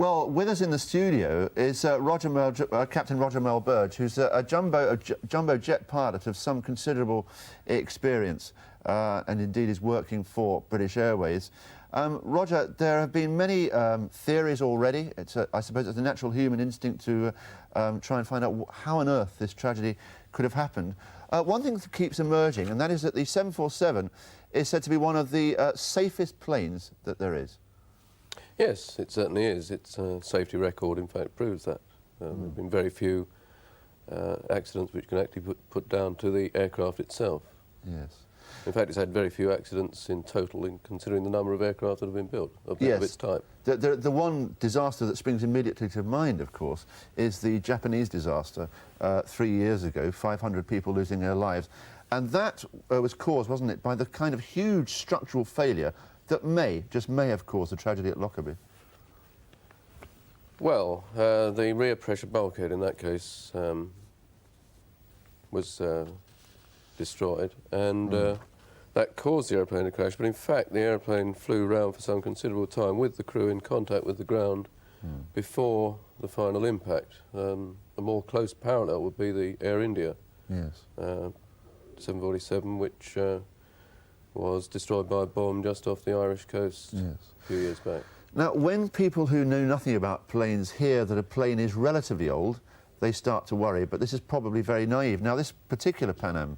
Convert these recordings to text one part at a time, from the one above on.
Well, with us in the studio is Captain Roger Melburge, who's a jumbo jet pilot of some considerable experience, and indeed is working for British Airways. Roger, there have been many theories already. I suppose it's a natural human instinct to try and find out how on earth this tragedy could have happened. One thing that keeps emerging, and that is that the 747 is said to be one of the safest planes that there is. Yes, it certainly is. Its safety record, in fact, proves that. There have been very few accidents which can actually put down to the aircraft itself. Yes. In fact, it's had very few accidents in total, in considering the number of aircraft that have been built of its type. The one disaster that springs immediately to mind, of course, is the Japanese disaster 3 years ago, 500 people losing their lives. And that was caused, wasn't it, by the kind of huge structural failure that just may have caused the tragedy at Lockerbie. Well, the rear pressure bulkhead in that case was destroyed, and that caused the airplane to crash. But in fact, the airplane flew around for some considerable time with the crew in contact with the ground before the final impact. A more close parallel would be the Air India 747, which was destroyed by a bomb just off the Irish coast a few years back. Now, when people who know nothing about planes hear that a plane is relatively old, they start to worry, but this is probably very naive. Now, this particular Pan Am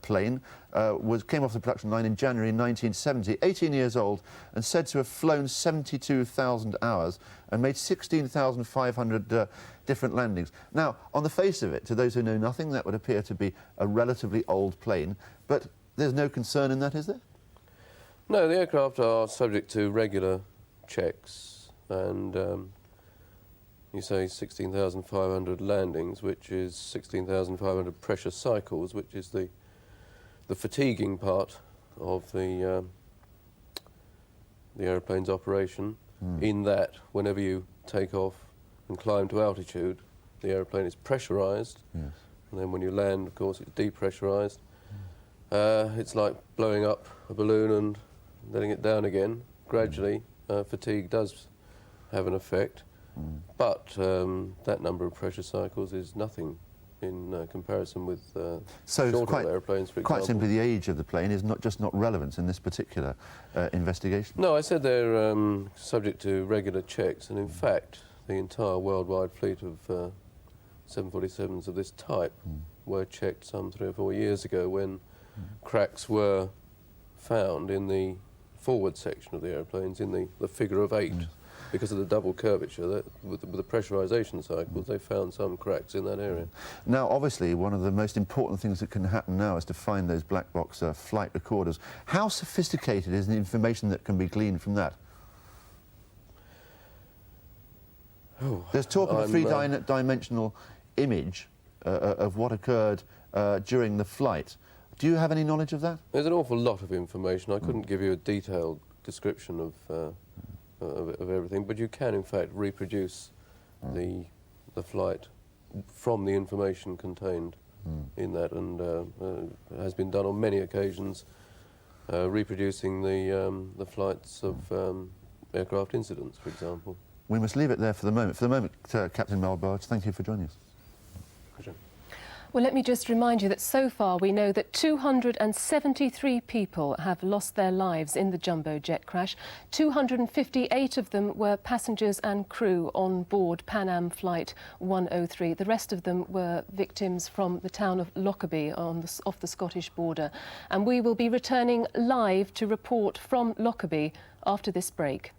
plane came off the production line in January 1970, 18 years old, and said to have flown 72,000 hours and made 16,500 different landings. Now, on the face of it, to those who know nothing, that would appear to be a relatively old plane, but there's no concern in that, is there? No, the aircraft are subject to regular checks, and you say 16,500 landings, which is 16,500 pressure cycles, which is the fatiguing part of the aeroplane's operation, in that whenever you take off and climb to altitude, the aeroplane is pressurised, and then when you land, of course, it's depressurised. It's like blowing up a balloon and letting it down again. Gradually, fatigue does have an effect, but that number of pressure cycles is nothing in comparison with shorter airplanes, for example. Quite simply, the age of the plane is not relevant in this particular investigation. No, I said they're subject to regular checks, and in fact, the entire worldwide fleet of 747s of this type were checked some 3 or 4 years ago when cracks were found in the forward section of the airplanes, in the figure of 8. Because of the double curvature, with the pressurisation cycles, they found some cracks in that area. Now, obviously, one of the most important things that can happen now is to find those black box flight recorders. How sophisticated is the information that can be gleaned from that? There's talk of a three-dimensional image of what occurred during the flight. Do you have any knowledge of that? There's an awful lot of information. I couldn't give you a detailed description of everything, but you can, in fact, reproduce the flight from the information contained in that, and has been done on many occasions, reproducing the flights of aircraft incidents, for example. We must leave it there for the moment. For the moment, Captain Melburge, thank you for joining us. Pleasure. Well, let me just remind you that so far we know that 273 people have lost their lives in the jumbo jet crash. 258 of them were passengers and crew on board Pan Am Flight 103. The rest of them were victims from the town of Lockerbie off the Scottish border. And we will be returning live to report from Lockerbie after this break.